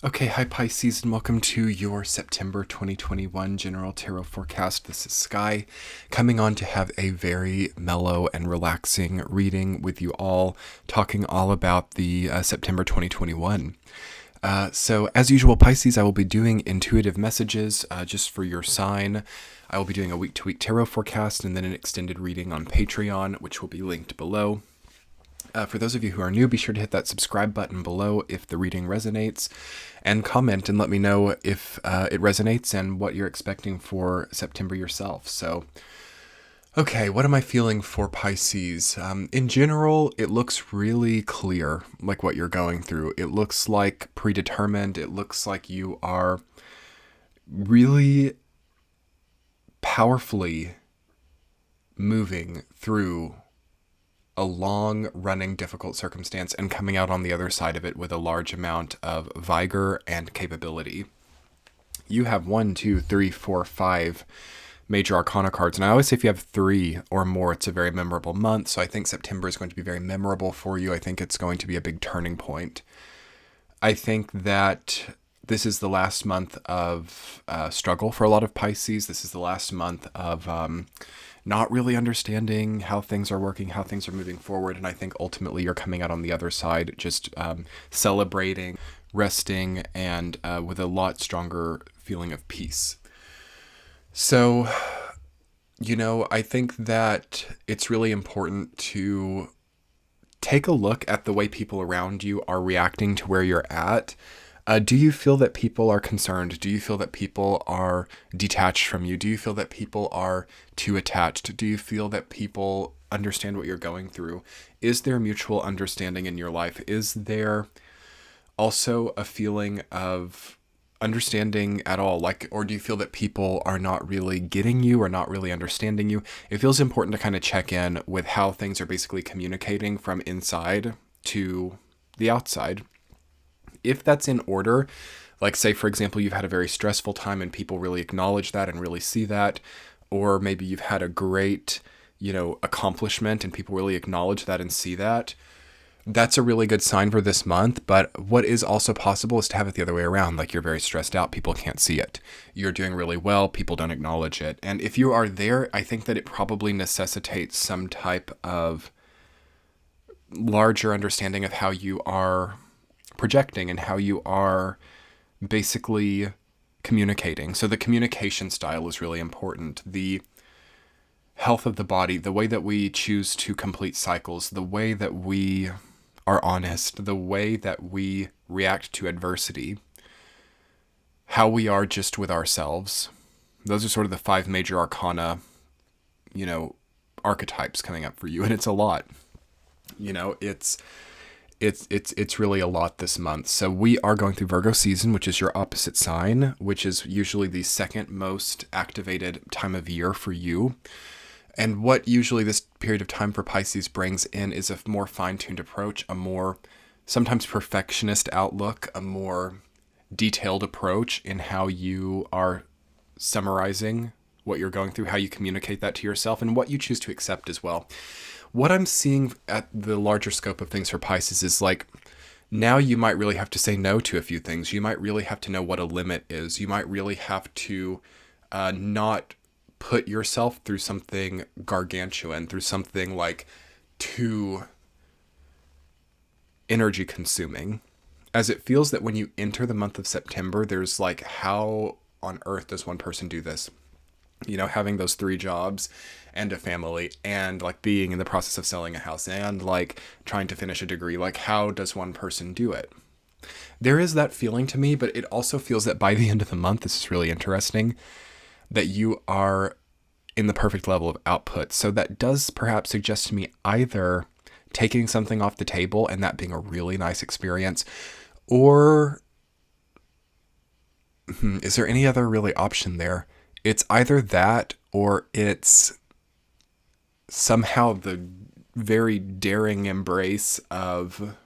Okay, hi Pisces, and welcome to your September 2021 General Tarot Forecast. This is Sky, coming on to have a very mellow and relaxing reading with you all, talking all about the September 2021. So, as usual, Pisces, I will be doing intuitive messages just for your sign. I will be doing a week-to-week tarot forecast and then an extended reading on Patreon, which will be linked below. For those of you who are new, be sure to hit that subscribe button below if the reading resonates, and comment and let me know if it resonates and what you're expecting for September yourself. So, okay, what am I feeling for Pisces? In general, it looks really clear, like what you're going through. It looks like predetermined. It looks like you are really powerfully moving through a long-running difficult circumstance and coming out on the other side of it with a large amount of vigor and capability. You have 1, 2, 3, 4, 5 major arcana cards, and I always say if you have 3 or more, it's a very memorable month. So I think September is going to be very memorable for you. I think it's going to be a big turning point. I think that this is the last month of struggle for a lot of Pisces. This is the last month of not really understanding how things are working, how things are moving forward. And I think ultimately you're coming out on the other side just celebrating, resting, and with a lot stronger feeling of peace. So, I think that it's really important to take a look at the way people around you are reacting to where you're at. Do you feel that people are concerned? Do you feel that people are detached from you? Do you feel that people are too attached? Do you feel that people understand what you're going through? Is there mutual understanding in your life? Is there also a feeling of understanding at all? Or do you feel that people are not really getting you or not really understanding you? It feels important to kind of check in with how things are basically communicating from inside to the outside. If that's in order, like say, for example, you've had a very stressful time and people really acknowledge that and really see that, or maybe you've had a great, accomplishment and people really acknowledge that and see that, that's a really good sign for this month. But what is also possible is to have it the other way around. Like you're very stressed out, people can't see it. You're doing really well, people don't acknowledge it. And if you are there, I think that it probably necessitates some type of larger understanding of how you are projecting and how you are basically communicating. So the communication style is really important. The health of the body, the way that we choose to complete cycles, the way that we are honest, the way that we react to adversity, how we are just with ourselves. Those are sort of the 5 major arcana, archetypes coming up for you. And it's a lot. It's really a lot this month. So we are going through Virgo season, which is your opposite sign, which is usually the second most activated time of year for you. And what usually this period of time for Pisces brings in is a more fine-tuned approach, a more sometimes perfectionist outlook, a more detailed approach in how you are summarizing what you're going through, how you communicate that to yourself, and what you choose to accept as well. What I'm seeing at the larger scope of things for Pisces is like, now you might really have to say no to a few things. You might really have to know what a limit is. You might really have to not put yourself through something gargantuan, through something like too energy consuming. As it feels that when you enter the month of September, there's like, how on earth does one person do this? Having those 3 jobs and a family and like being in the process of selling a house and like trying to finish a degree. Like, how does one person do it? There is that feeling to me, but it also feels that by the end of the month, this is really interesting, that you are in the perfect level of output. So that does perhaps suggest to me either taking something off the table and that being a really nice experience, or is there any other really option there? It's either that or it's somehow the very daring embrace of,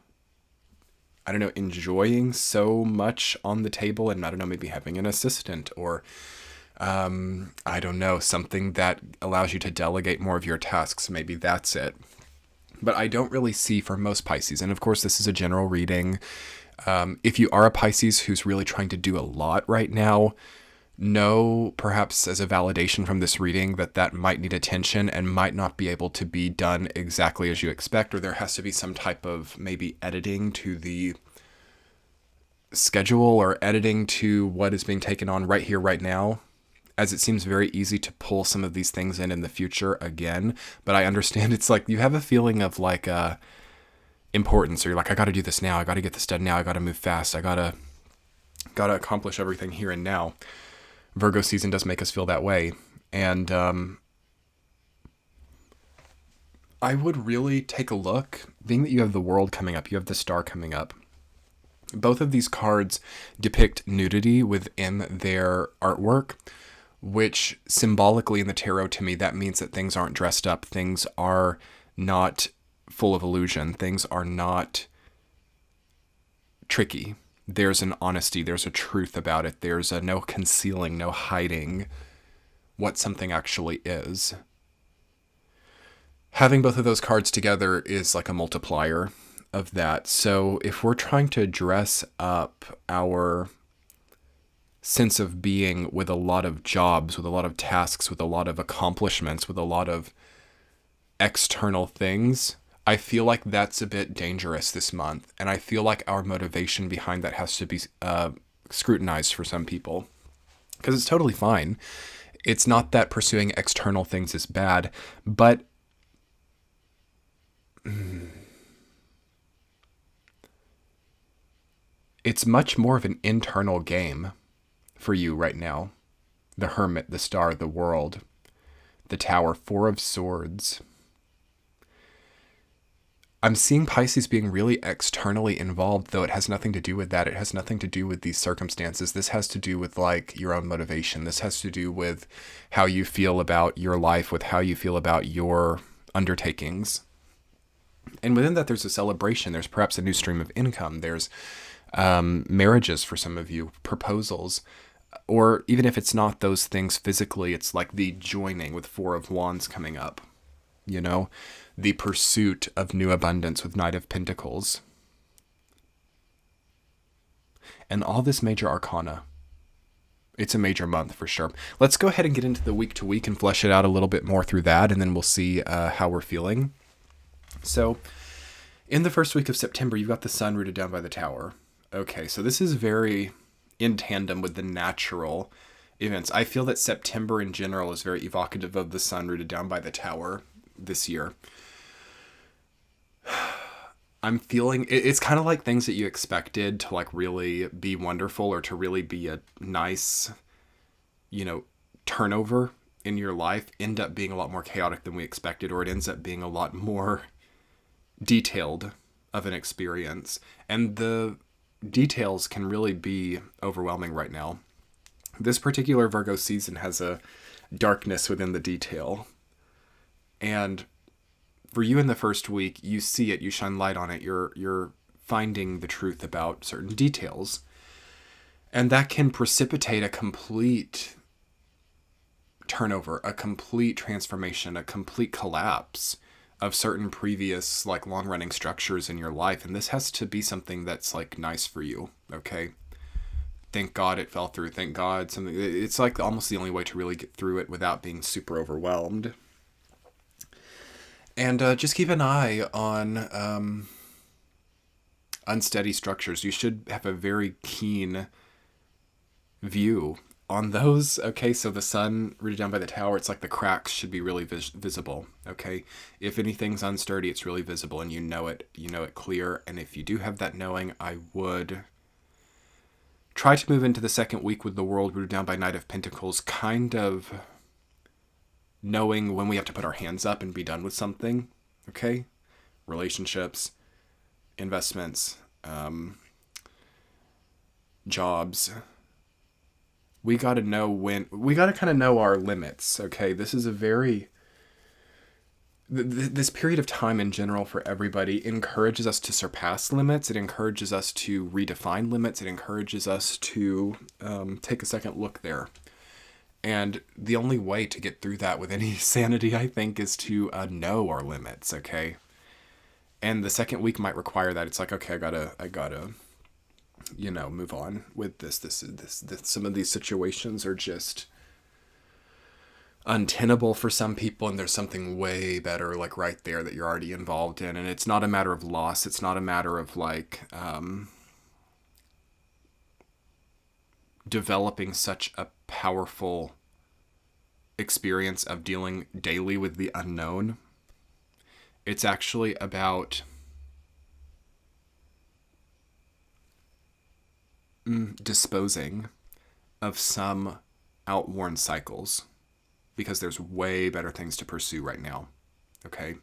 enjoying so much on the table and, maybe having an assistant or, something that allows you to delegate more of your tasks. Maybe that's it. But I don't really see for most Pisces, and of course this is a general reading, If you are a Pisces who's really trying to do a lot right now, know perhaps as a validation from this reading that might need attention and might not be able to be done exactly as you expect, or there has to be some type of maybe editing to the schedule or editing to what is being taken on right here, right now, as it seems very easy to pull some of these things in the future again. But I understand it's like you have a feeling of like importance, or you're like, I got to do this now. I got to get this done now. I got to move fast. I got to accomplish everything here and now. Virgo season does make us feel that way. And I would really take a look, being that you have the world coming up, you have the star coming up. Both of these cards depict nudity within their artwork, which symbolically in the tarot, to me, that means that things aren't dressed up. Things are not full of illusion. Things are not tricky. There's an honesty. There's a truth about it. There's no concealing, no hiding what something actually is. Having both of those cards together is like a multiplier of that. So if we're trying to dress up our sense of being with a lot of jobs, with a lot of tasks, with a lot of accomplishments, with a lot of external things, I feel like that's a bit dangerous this month. And I feel like our motivation behind that has to be scrutinized for some people, because it's totally fine. It's not that pursuing external things is bad, but it's much more of an internal game for you right now. The Hermit, the Star, the World, the Tower, Four of Swords. I'm seeing Pisces being really externally involved, though it has nothing to do with that. It has nothing to do with these circumstances. This has to do with like your own motivation. This has to do with how you feel about your life, with how you feel about your undertakings. And within that, there's a celebration. There's perhaps a new stream of income. There's marriages for some of you, proposals, or even if it's not those things physically, it's like the joining with Four of Wands coming up, you know, the pursuit of new abundance with Knight of Pentacles, and all this major arcana. It's a major month for sure. Let's go ahead and get into the week to week and flesh it out a little bit more through that, and then we'll see how we're feeling. So in the first week of September, you've got the Sun rooted down by the Tower. Okay, so this is very in tandem with the natural events. I feel that September in general is very evocative of the Sun rooted down by the Tower this year. I'm feeling it's kind of like things that you expected to like really be wonderful or to really be a nice, you know, turnover in your life end up being a lot more chaotic than we expected, or it ends up being a lot more detailed of an experience. And the details can really be overwhelming right now. This particular Virgo season has a darkness within the detail. And for you in the first week, you see it, you shine light on it, you're finding the truth about certain details. And that can precipitate a complete turnover, a complete transformation, a complete collapse of certain previous like long-running structures in your life. And this has to be something that's like nice for you, okay? Thank God it fell through. Thank God something. It's like almost the only way to really get through it without being super overwhelmed. And just keep an eye on unsteady structures. You should have a very keen view on those. Okay, so the Sun rooted down by the Tower, it's like the cracks should be really visible. Okay, if anything's unsturdy, it's really visible, and you know it clear. And if you do have that knowing, I would try to move into the second week with the World rooted down by Knight of Pentacles, kind of knowing when we have to put our hands up and be done with something. Okay, relationships, investments, jobs. We got to know when, we got to kind of know our limits, okay? This is a very, this period of time in general for everybody encourages us to surpass limits. It encourages us to redefine limits. It encourages us to take a second look there. And the only way to get through that with any sanity, I think, is to know our limits, okay? And the second week might require that. It's like, okay, I gotta move on with this. Some of these situations are just untenable for some people, and there's something way better like right there that you're already involved in, and it's not a matter of loss. It's not a matter of like developing such a powerful experience of dealing daily with the unknown. It's actually about disposing of some outworn cycles, because there's way better things to pursue right now. Okay.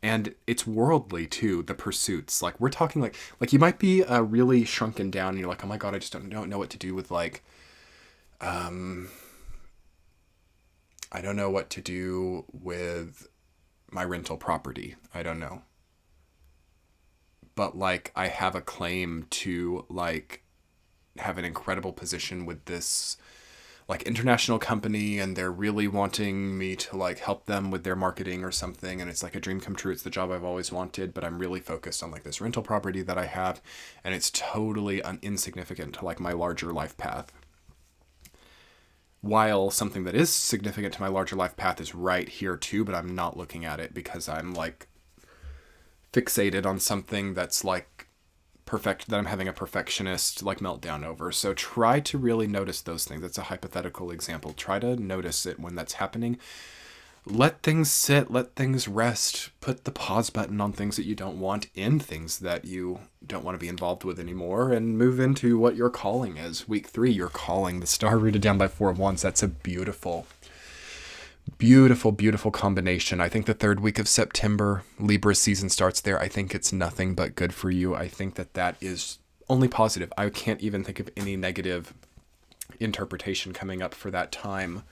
And it's worldly too, the pursuits. Like we're talking like you might be really shrunken down and you're like, oh my God, I just don't know what to do with like, I don't know what to do with my rental property. I don't know. But like, I have a claim to like have an incredible position with this like international company, and they're really wanting me to like help them with their marketing or something, and it's like a dream come true. It's the job I've always wanted, but I'm really focused on like this rental property that I have, and it's totally insignificant to like my larger life path. While something that is significant to my larger life path is right here too, but I'm not looking at it because I'm like fixated on something that's like that I'm having a perfectionist like meltdown over. So try to really notice those things. That's a hypothetical example. Try to notice it when that's happening. Let things sit, let things rest, put the pause button on things that you don't want, end things that you don't want to be involved with anymore, and move into what your calling is. Week 3, your calling, the star rooted down by 4 of Wands. That's a beautiful combination. I think the 3rd week of September, Libra season starts there. I think it's nothing but good for you. I think that is only positive. I can't even think of any negative interpretation coming up for that time.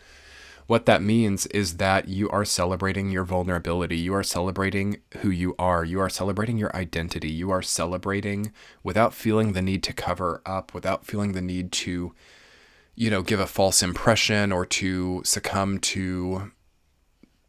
What that means is that you are celebrating your vulnerability. You are celebrating who you are. You are celebrating your identity. You are celebrating without feeling the need to cover up, without feeling the need to give a false impression or to succumb to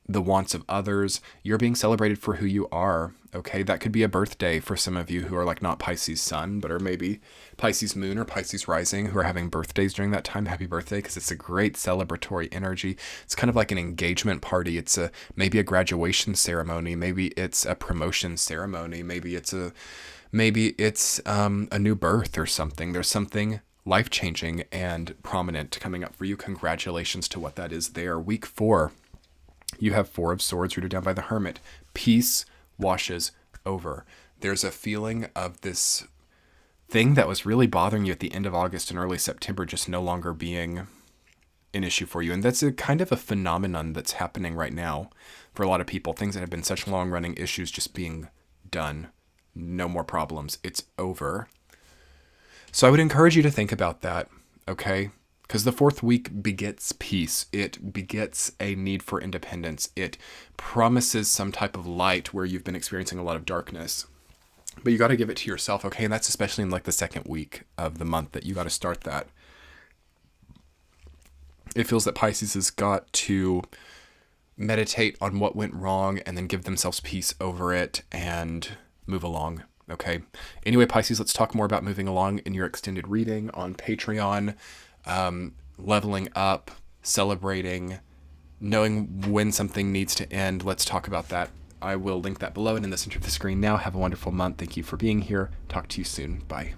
the wants of others. You're being celebrated for who you are. Okay. That could be a birthday for some of you who are like not Pisces sun, but are maybe Pisces moon or Pisces rising, who are having birthdays during that time. Happy birthday. Cause it's a great celebratory energy. It's kind of like an engagement party. It's maybe a graduation ceremony. Maybe it's a promotion ceremony. Maybe it's a new birth or something. There's something life-changing and prominent coming up for you. Congratulations to what that is there. Week 4, you have 4 of Swords rooted down by the Hermit. Peace washes over. There's a feeling of this thing that was really bothering you at the end of August and early September just no longer being an issue for you. And that's a kind of a phenomenon that's happening right now for a lot of people. Things that have been such long-running issues just being done. No more problems. It's over. So I would encourage you to think about that, okay? Because the 4th week begets peace. It begets a need for independence. It promises some type of light where you've been experiencing a lot of darkness. But you got to give it to yourself, okay? And that's especially in like the 2nd week of the month that you got to start that. It feels that Pisces has got to meditate on what went wrong and then give themselves peace over it and move along. Okay. Anyway, Pisces, let's talk more about moving along in your extended reading on Patreon, leveling up, celebrating, knowing when something needs to end. Let's talk about that. I will link that below and in the center of the screen now. Have a wonderful month. Thank you for being here. Talk to you soon. Bye.